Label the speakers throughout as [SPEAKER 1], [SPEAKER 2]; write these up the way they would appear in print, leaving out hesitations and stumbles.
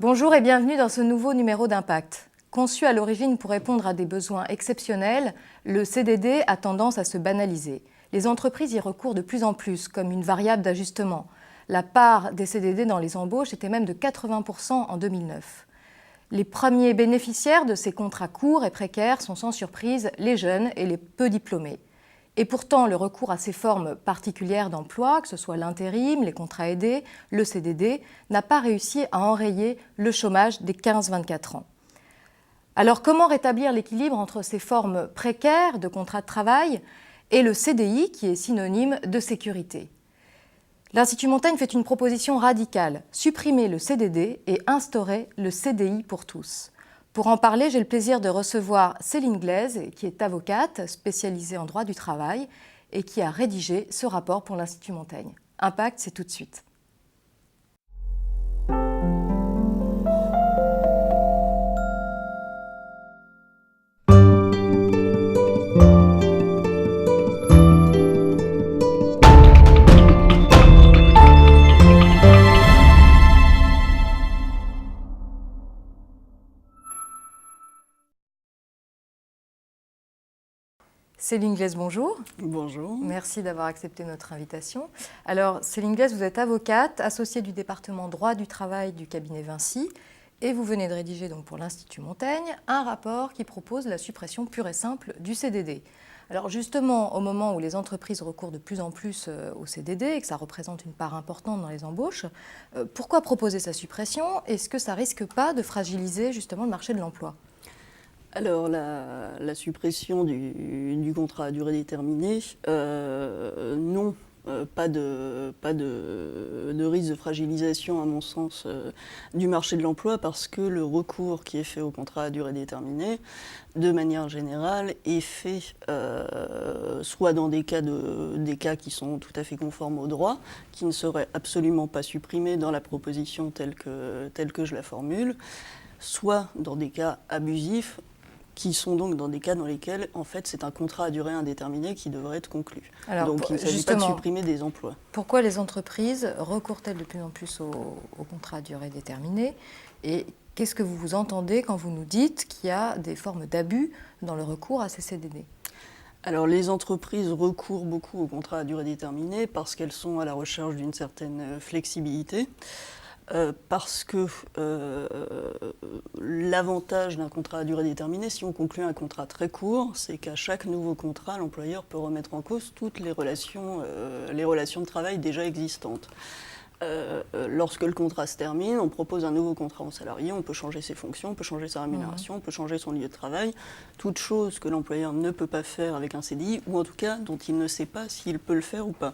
[SPEAKER 1] Bonjour et bienvenue dans ce nouveau numéro d'Impact. Conçu à l'origine pour répondre à des besoins exceptionnels, le CDD a tendance à se banaliser. Les entreprises y recourent de plus en plus comme une variable d'ajustement. La part des CDD dans les embauches était même de 80% en 2009. Les premiers bénéficiaires de ces contrats courts et précaires sont sans surprise les jeunes et les peu diplômés. Et pourtant, le recours à ces formes particulières d'emploi, que ce soit l'intérim, les contrats aidés, le CDD, n'a pas réussi à enrayer le chômage des 15-24 ans. Alors, comment rétablir l'équilibre entre ces formes précaires de contrats de travail et le CDI, qui est synonyme de sécurité ? L'Institut Montaigne fait une proposition radicale, supprimer le CDD et instaurer le CDI pour tous. Pour en parler, j'ai le plaisir de recevoir Céline Glaise, qui est avocate spécialisée en droit du travail et qui a rédigé ce rapport pour l'Institut Montaigne. Impact, c'est tout de suite. Céline Glaise, bonjour.
[SPEAKER 2] Bonjour.
[SPEAKER 1] Merci d'avoir accepté notre invitation. Alors, Céline Glaise, vous êtes avocate, associée du département droit du travail du cabinet Vinci, et vous venez de rédiger donc pour l'Institut Montaigne un rapport qui propose la suppression pure et simple du CDD. Alors justement, au moment où les entreprises recourent de plus en plus au CDD et que ça représente une part importante dans les embauches, pourquoi proposer sa suppression? Est-ce que ça risque pas de fragiliser justement le marché de l'emploi?
[SPEAKER 2] Alors, la suppression du contrat à durée déterminée, non, pas de risque de fragilisation, à mon sens, du marché de l'emploi, parce que le recours qui est fait au contrat à durée déterminée, de manière générale, est fait soit dans des cas qui sont tout à fait conformes au droit, qui ne seraient absolument pas supprimés dans la proposition telle que je la formule, soit dans des cas abusifs, qui sont donc dans des cas dans lesquels, en fait, c'est un contrat à durée indéterminée qui devrait être conclu.
[SPEAKER 1] Alors,
[SPEAKER 2] donc, il ne s'agit pas de supprimer des emplois.
[SPEAKER 1] Pourquoi les entreprises recourent-elles de plus en plus au contrat à durée déterminée? Et qu'est-ce que vous entendez quand vous nous dites qu'il y a des formes d'abus dans le recours à ces CDD?
[SPEAKER 2] Alors, les entreprises recourent beaucoup au contrat à durée déterminée parce qu'elles sont à la recherche d'une certaine flexibilité. Parce que l'avantage d'un contrat à durée déterminée, si on conclut un contrat très court, c'est qu'à chaque nouveau contrat, l'employeur peut remettre en cause toutes les relations de travail déjà existantes. Lorsque le contrat se termine, on propose un nouveau contrat au salarié, on peut changer ses fonctions, on peut changer sa rémunération, on peut changer son lieu de travail, toute chose que l'employeur ne peut pas faire avec un CDI, ou en tout cas dont il ne sait pas s'il peut le faire ou pas.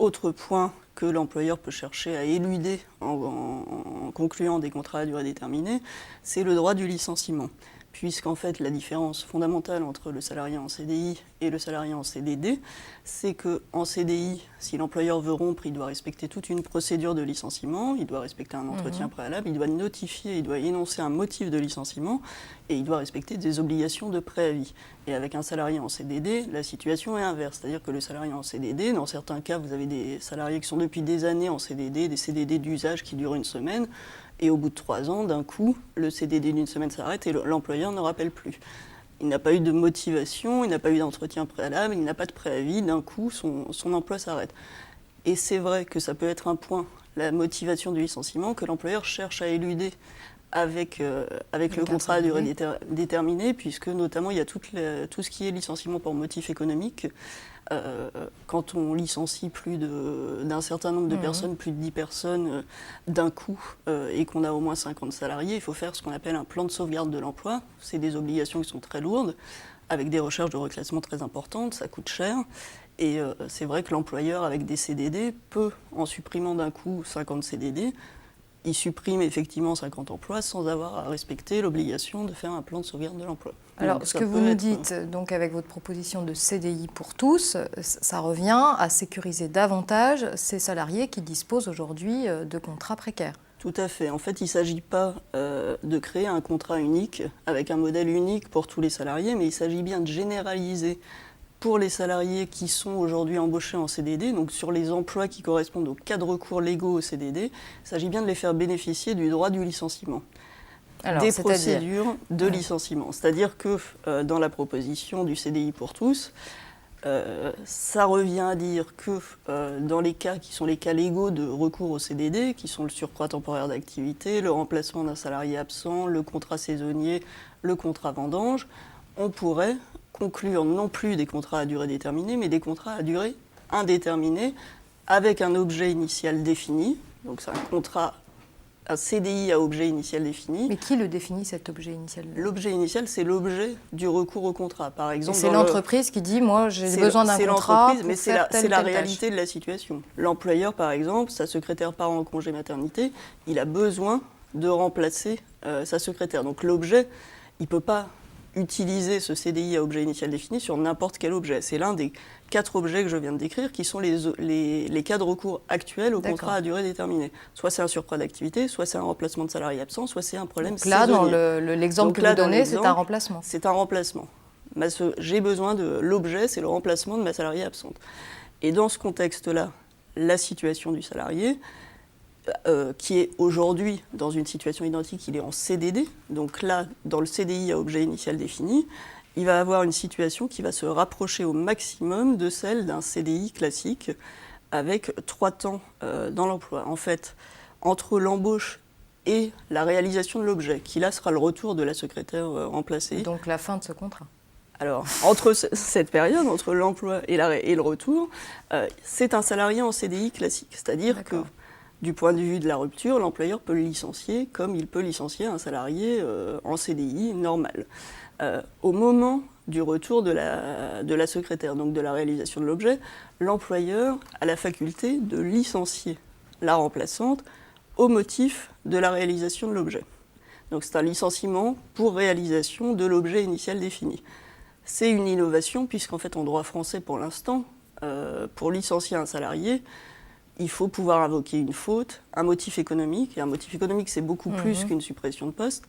[SPEAKER 2] Autre point que l'employeur peut chercher à éluder en concluant des contrats à durée déterminée, c'est le droit du licenciement. Puisqu'en fait, la différence fondamentale entre le salarié en CDI et le salarié en CDD, c'est qu'en CDI, si l'employeur veut rompre, il doit respecter toute une procédure de licenciement, il doit respecter un entretien préalable, il doit notifier, il doit énoncer un motif de licenciement et il doit respecter des obligations de préavis. Et avec un salarié en CDD, la situation est inverse. C'est-à-dire que le salarié en CDD, dans certains cas, vous avez des salariés qui sont depuis des années en CDD, des CDD d'usage qui durent une semaine, et au bout de 3 ans, d'un coup, le CDD d'une semaine s'arrête et l'employeur ne rappelle plus. Il n'a pas eu de motivation, il n'a pas eu d'entretien préalable, il n'a pas de préavis, d'un coup, son emploi s'arrête. Et c'est vrai que ça peut être un point, la motivation du licenciement, que l'employeur cherche à éluder avec le contrat à durée déterminée, puisque notamment il y a tout ce qui est licenciement pour motif économique. Quand on licencie plus d'un certain nombre de personnes, plus de 10 personnes d'un coup, et qu'on a au moins 50 salariés, il faut faire ce qu'on appelle un plan de sauvegarde de l'emploi. C'est des obligations qui sont très lourdes, avec des recherches de reclassement très importantes, ça coûte cher. Et c'est vrai que l'employeur, avec des CDD, peut, en supprimant d'un coup 50 CDD, il supprime effectivement 50 emplois sans avoir à respecter l'obligation de faire un plan de sauvegarde de l'emploi.
[SPEAKER 1] Alors, ce que vous nous dites, donc avec votre proposition de CDI pour tous, ça revient à sécuriser davantage ces salariés qui disposent aujourd'hui de contrats précaires.
[SPEAKER 2] Tout à fait. En fait, il ne s'agit pas de créer un contrat unique avec un modèle unique pour tous les salariés, mais il s'agit bien de généraliser pour les salariés qui sont aujourd'hui embauchés en CDD, donc sur les emplois qui correspondent aux cas de recours légaux au CDD, il s'agit bien de les faire bénéficier du droit du licenciement.
[SPEAKER 1] Alors,
[SPEAKER 2] des procédures de licenciement. C'est-à-dire que dans la proposition du CDI pour tous, ça revient à dire que dans les cas qui sont les cas légaux de recours au CDD, qui sont le surcroît temporaire d'activité, le remplacement d'un salarié absent, le contrat saisonnier, le contrat vendange, on pourrait conclure non plus des contrats à durée déterminée, mais des contrats à durée indéterminée avec un objet initial défini. Donc c'est un CDI à objet initial défini.
[SPEAKER 1] Mais qui le définit, cet objet initial?
[SPEAKER 2] L'objet initial, c'est l'objet du recours au contrat. Par exemple,
[SPEAKER 1] c'est l'entreprise qui dit, moi, j'ai besoin d'un contrat pour
[SPEAKER 2] mais
[SPEAKER 1] faire
[SPEAKER 2] c'est la
[SPEAKER 1] telle
[SPEAKER 2] réalité de la situation. L'employeur, par exemple, sa secrétaire part en congé maternité, il a besoin de remplacer sa secrétaire. Donc l'objet, il ne peut pas utiliser ce CDI à objet initial défini sur n'importe quel objet. C'est l'un des 4 objets que je viens de décrire qui sont les cas de recours actuels au contrat à durée déterminée. Soit c'est un surcroît d'activité, soit c'est un remplacement de salarié absent, soit c'est un problème saisonnier.
[SPEAKER 1] Là, dans l'exemple que vous donnez, c'est un remplacement.
[SPEAKER 2] C'est un remplacement. J'ai besoin de l'objet, c'est le remplacement de ma salariée absente. Et dans ce contexte-là, la situation du salarié, qui est aujourd'hui dans une situation identique, il est en CDD. Donc là, dans le CDI à objet initial défini, il va avoir une situation qui va se rapprocher au maximum de celle d'un CDI classique avec 3 temps dans l'emploi. En fait, entre l'embauche et la réalisation de l'objet, qui là sera le retour de la secrétaire remplacée.
[SPEAKER 1] Donc la fin de ce contrat.
[SPEAKER 2] Alors, entre cette période, entre l'emploi et le retour, c'est un salarié en CDI classique. C'est-à-dire que du point de vue de la rupture, l'employeur peut le licencier comme il peut licencier un salarié en CDI normal. Au moment du retour de la secrétaire, donc de la réalisation de l'objet, l'employeur a la faculté de licencier la remplaçante au motif de la réalisation de l'objet. Donc c'est un licenciement pour réalisation de l'objet initial défini. C'est une innovation puisqu'en fait en droit français pour l'instant, pour licencier un salarié, il faut pouvoir invoquer une faute, un motif économique, et un motif économique c'est beaucoup plus qu'une suppression de poste,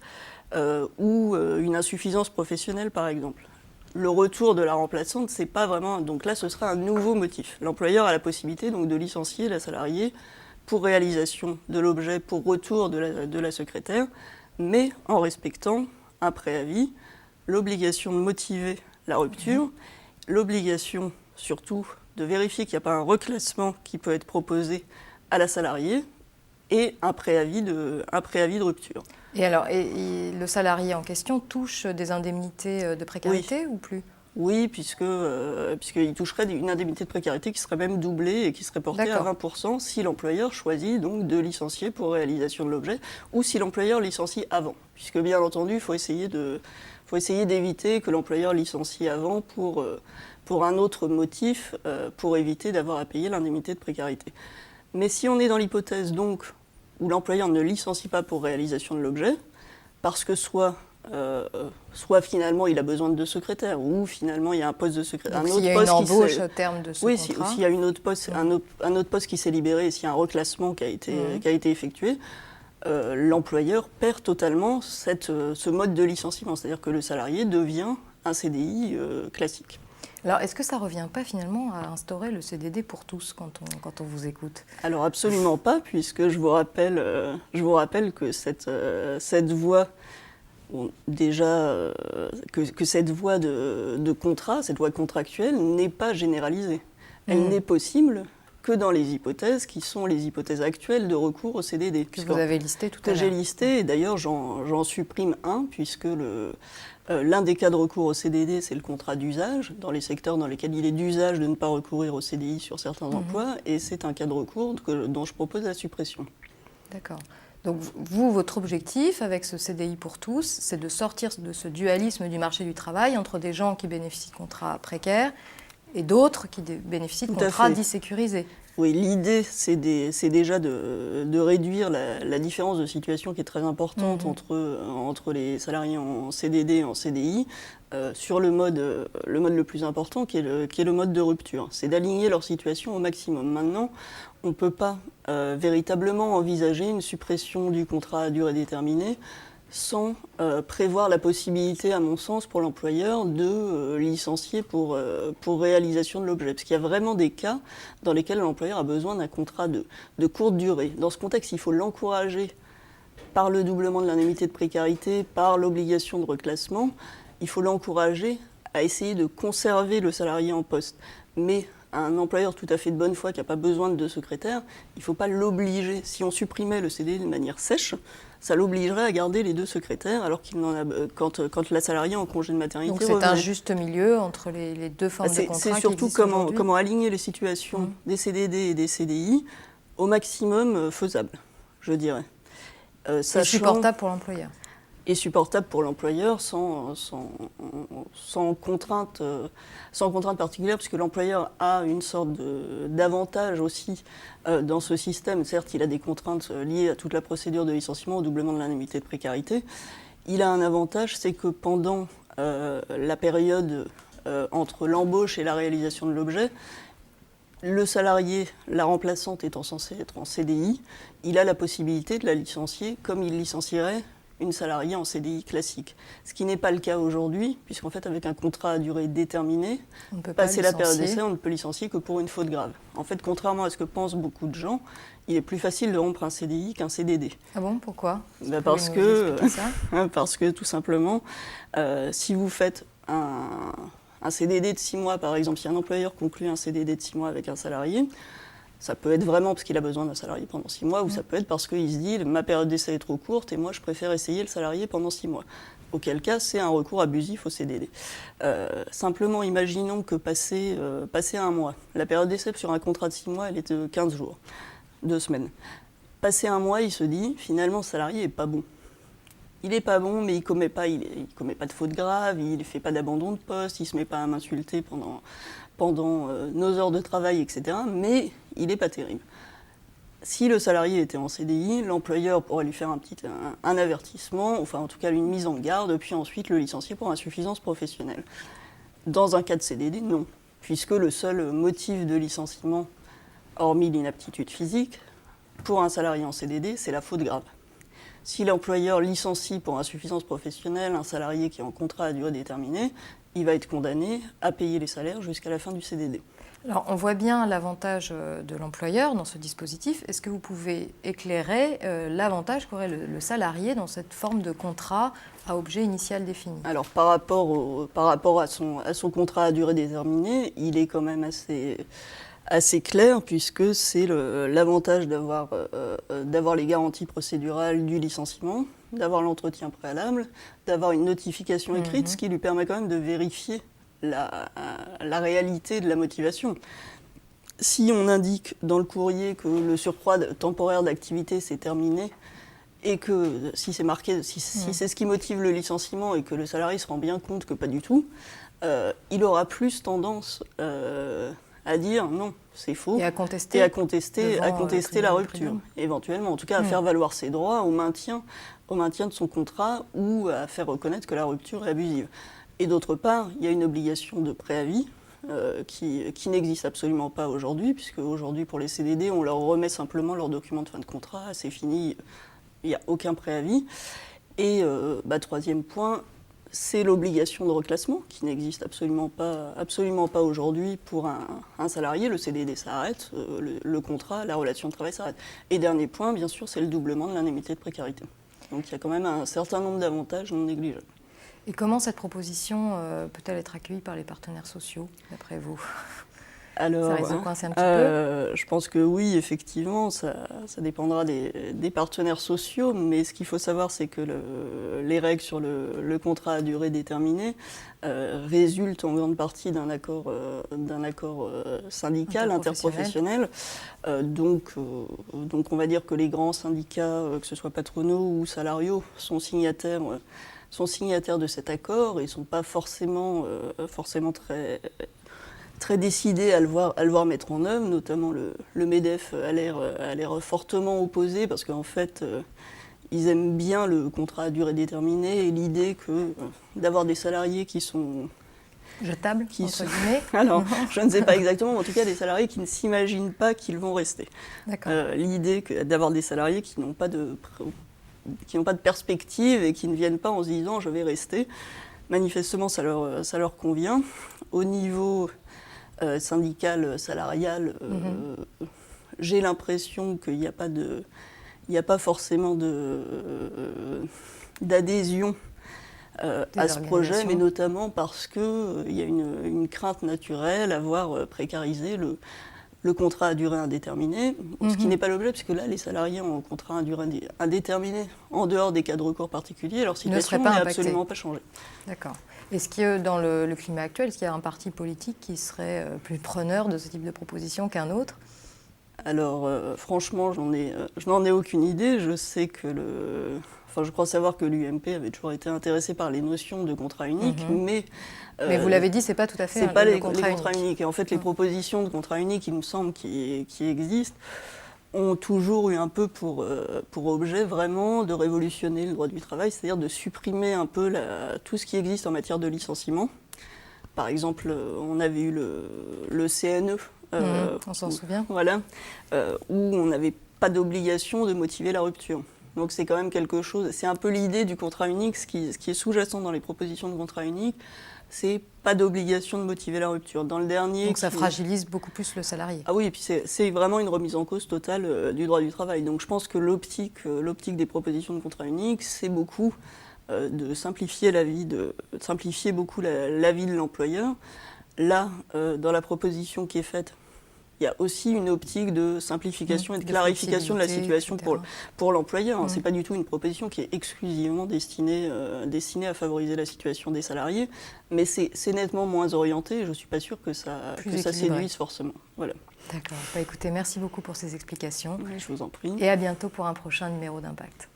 [SPEAKER 2] ou une insuffisance professionnelle par exemple. Le retour de la remplaçante, c'est pas vraiment... Donc là, ce sera un nouveau motif. L'employeur a la possibilité donc, de licencier la salariée pour réalisation de l'objet, pour retour de la secrétaire, mais en respectant un préavis, l'obligation de motiver la rupture, l'obligation surtout de vérifier qu'il n'y a pas un reclassement qui peut être proposé à la salariée et un préavis de rupture.
[SPEAKER 1] Et alors, le salarié en question touche des indemnités de précarité ou plus?
[SPEAKER 2] Oui, puisqu'il toucherait une indemnité de précarité qui serait même doublée et qui serait portée à 20% si l'employeur choisit donc de licencier pour réalisation de l'objet ou si l'employeur licencie avant. Puisque bien entendu, il faut essayer d'éviter que l'employeur licencie avant pour un autre motif, pour éviter d'avoir à payer l'indemnité de précarité. Mais si on est dans l'hypothèse donc où l'employeur ne licencie pas pour réalisation de l'objet, parce que soit finalement il a besoin de 2 secrétaires, ou finalement il y a un poste de secrétaire.
[SPEAKER 1] Donc s'il y a une embauche au terme de ce contrat.
[SPEAKER 2] Oui, s'il y a un autre poste qui s'est libéré, et s'il y a un reclassement qui a été effectué, l'employeur perd totalement ce mode de licenciement, c'est-à-dire que le salarié devient un CDI classique.
[SPEAKER 1] Alors, est-ce que ça ne revient pas finalement à instaurer le CDD pour tous quand on vous écoute?
[SPEAKER 2] Alors absolument pas, puisque je vous rappelle que cette voie, que cette voie de contrat, cette voie contractuelle n'est pas généralisée. Elle n'est possible que dans les hypothèses qui sont les hypothèses actuelles de recours au CDD.
[SPEAKER 1] Que vous avez listé tout à l'heure.
[SPEAKER 2] Que j'ai listé, et d'ailleurs j'en supprime un, puisque l'un des cas de recours au CDD, c'est le contrat d'usage, dans les secteurs dans lesquels il est d'usage de ne pas recourir au CDI sur certains emplois, et c'est un cas de recours dont je propose la suppression.
[SPEAKER 1] D'accord. Donc vous, votre objectif avec ce CDI pour tous, c'est de sortir de ce dualisme du marché du travail entre des gens qui bénéficient de contrats précaires et d'autres qui bénéficient de contrats dits sécurisés.
[SPEAKER 2] Oui, l'idée, c'est déjà de réduire la différence de situation qui est très importante entre les salariés en CDD et en CDI sur le mode le plus important qui est le mode de rupture. C'est d'aligner leur situation au maximum. Maintenant, on ne peut pas véritablement envisager une suppression du contrat à durée déterminée sans prévoir la possibilité, à mon sens, pour l'employeur de licencier pour réalisation de l'objet. Parce qu'il y a vraiment des cas dans lesquels l'employeur a besoin d'un contrat de courte durée. Dans ce contexte, il faut l'encourager par le doublement de l'indemnité de précarité, par l'obligation de reclassement. Il faut l'encourager à essayer de conserver le salarié en poste. Mais un employeur tout à fait de bonne foi qui n'a pas besoin de deux secrétaires, il ne faut pas l'obliger. Si on supprimait le CDD de manière sèche, ça l'obligerait à garder les deux secrétaires alors qu'il n'en a quand la salariée en congé de maternité.
[SPEAKER 1] Donc c'est un juste milieu entre les deux formes de contrat.
[SPEAKER 2] C'est surtout comment aligner les situations des CDD et des CDI au maximum faisable, je dirais.
[SPEAKER 1] C'est supportable pour l'employeur.
[SPEAKER 2] Et supportable pour l'employeur sans contrainte particulière, puisque l'employeur a une sorte d'avantage aussi dans ce système. Certes, il a des contraintes liées à toute la procédure de licenciement, au doublement de l'indemnité de précarité. Il a un avantage, c'est que pendant la période entre l'embauche et la réalisation de l'objet, le salarié, la remplaçante étant censée être en CDI, il a la possibilité de la licencier comme il licencierait une salariée en CDI classique. Ce qui n'est pas le cas aujourd'hui, puisqu'en fait, avec un contrat à durée déterminée, passer la période d'essai, on ne peut licencier que pour une faute grave. En fait, contrairement à ce que pensent beaucoup de gens, il est plus facile de rompre un CDI qu'un CDD.
[SPEAKER 1] Ah bon, pourquoi ?
[SPEAKER 2] Parce que, tout simplement, si vous faites un CDD de 6 mois, par exemple, si un employeur conclut un CDD de 6 mois avec un salarié, ça peut être vraiment parce qu'il a besoin d'un salarié pendant 6 mois, ou ça peut être parce qu'il se dit « ma période d'essai est trop courte et moi je préfère essayer le salarié pendant 6 mois ». Auquel cas, c'est un recours abusif au CDD. Simplement, imaginons que passé 1 mois, la période d'essai sur un contrat de 6 mois, elle est de 15 jours, 2 semaines. Passé 1 mois, il se dit « finalement, ce salarié n'est pas bon ». Il n'est pas bon, mais il commet pas de faute grave, il ne fait pas d'abandon de poste, il ne se met pas à m'insulter pendant nos heures de travail, etc. Mais il n'est pas terrible. Si le salarié était en CDI, l'employeur pourrait lui faire un avertissement, enfin en tout cas une mise en garde, puis ensuite le licencier pour insuffisance professionnelle. Dans un cas de CDD, non, puisque le seul motif de licenciement, hormis l'inaptitude physique, pour un salarié en CDD, c'est la faute grave. Si l'employeur licencie pour insuffisance professionnelle un salarié qui est en contrat à durée déterminée, il va être condamné à payer les salaires jusqu'à la fin du CDD.
[SPEAKER 1] Alors, on voit bien l'avantage de l'employeur dans ce dispositif. Est-ce que vous pouvez éclairer l'avantage qu'aurait le salarié dans cette forme de contrat à objet initial défini ?
[SPEAKER 2] Alors, par rapport à son contrat à durée déterminée, il est quand même assez clair, puisque c'est l'avantage d'avoir les garanties procédurales du licenciement, d'avoir l'entretien préalable, d'avoir une notification écrite, ce qui lui permet quand même de vérifier la réalité de la motivation. Si on indique dans le courrier que le surcroît temporaire d'activité s'est terminé, et que si c'est marqué, si c'est ce qui motive le licenciement et que le salarié se rend bien compte que pas du tout, il aura plus tendance à dire non, c'est faux,
[SPEAKER 1] et à contester
[SPEAKER 2] la rupture, éventuellement, en tout cas à faire valoir ses droits au maintien de son contrat ou à faire reconnaître que la rupture est abusive. Et d'autre part, il y a une obligation de préavis qui n'existe absolument pas aujourd'hui, puisque aujourd'hui pour les CDD, on leur remet simplement leur document de fin de contrat, c'est fini, il n'y a aucun préavis. Et troisième point, c'est l'obligation de reclassement qui n'existe absolument pas aujourd'hui pour un salarié. Le CDD s'arrête, le contrat, la relation de travail s'arrête. Et dernier point, bien sûr, c'est le doublement de l'indemnité de précarité. Donc il y a quand même un certain nombre d'avantages non négligeables.
[SPEAKER 1] Et comment cette proposition peut-elle être accueillie par les partenaires sociaux, d'après vous ?
[SPEAKER 2] Alors,
[SPEAKER 1] ça risque de coincer un petit peu ?
[SPEAKER 2] Je pense que oui, effectivement, ça dépendra des partenaires sociaux, mais ce qu'il faut savoir, c'est que les règles sur le contrat à durée déterminée résultent en grande partie d'un accord syndical, interprofessionnel. Donc on va dire que les grands syndicats, que ce soit patronaux ou salariaux, sont signataires de cet accord et ne sont pas forcément très décidés à le voir mettre en œuvre, notamment le MEDEF a l'air fortement opposé parce qu'en fait, ils aiment bien le contrat à durée déterminée et l'idée d'avoir des salariés qui sont
[SPEAKER 1] jetables, entre guillemets.
[SPEAKER 2] Alors, je ne sais pas exactement, mais en tout cas des salariés qui ne s'imaginent pas qu'ils vont rester.
[SPEAKER 1] D'accord.
[SPEAKER 2] L'idée d'avoir des salariés qui n'ont pas de perspective et qui ne viennent pas en se disant je vais rester. Manifestement, ça leur convient. Au niveau syndical, salarial, j'ai l'impression qu'il n'y a pas forcément d'adhésion à ce projet, mais notamment parce qu'il y a une crainte naturelle à voir précariser le contrat à durée indéterminée, ce qui n'est pas l'objet, puisque là, les salariés en contrat à durée indéterminée, en dehors des cas de recours particuliers, leur situation n'est absolument pas changée.
[SPEAKER 1] D'accord. Est-ce que dans le climat actuel, est-ce qu'il y a un parti politique qui serait plus preneur de ce type de proposition qu'un autre ?
[SPEAKER 2] Alors, franchement, je n'en ai aucune idée. Je sais que je crois savoir que l'UMP avait toujours été intéressée par les notions de contrat unique, mais
[SPEAKER 1] vous l'avez dit, c'est pas tout à fait
[SPEAKER 2] les contrats uniques. Et en fait, les propositions de contrat unique, il me semble, qui existent, ont toujours eu un peu pour objet vraiment de révolutionner le droit du travail, c'est-à-dire de supprimer un peu tout ce qui existe en matière de licenciement. Par exemple, on avait eu le CNE.
[SPEAKER 1] On s'en souvient.
[SPEAKER 2] Voilà, où on n'avait pas d'obligation de motiver la rupture. Donc c'est quand même quelque chose, c'est un peu l'idée du contrat unique, ce qui est sous-jacent dans les propositions de contrat unique, c'est pas d'obligation de motiver la rupture. Dans le dernier...
[SPEAKER 1] Donc ça fragilise beaucoup plus le salarié.
[SPEAKER 2] Ah oui, et puis c'est vraiment une remise en cause totale du droit du travail. Donc je pense que l'optique des propositions de contrat unique, c'est beaucoup de simplifier simplifier beaucoup la vie de l'employeur. Là, dans la proposition qui est faite, il y a aussi une optique de simplification et de clarification de la situation pour l'employeur. Ce n'est pas du tout une proposition qui est exclusivement destinée à favoriser la situation des salariés, mais c'est nettement moins orienté et je ne suis pas sûre que ça séduise forcément. Voilà.
[SPEAKER 1] D'accord. Écoutez, merci beaucoup pour ces explications.
[SPEAKER 2] Je vous en prie.
[SPEAKER 1] Et à bientôt pour un prochain numéro d'Impact.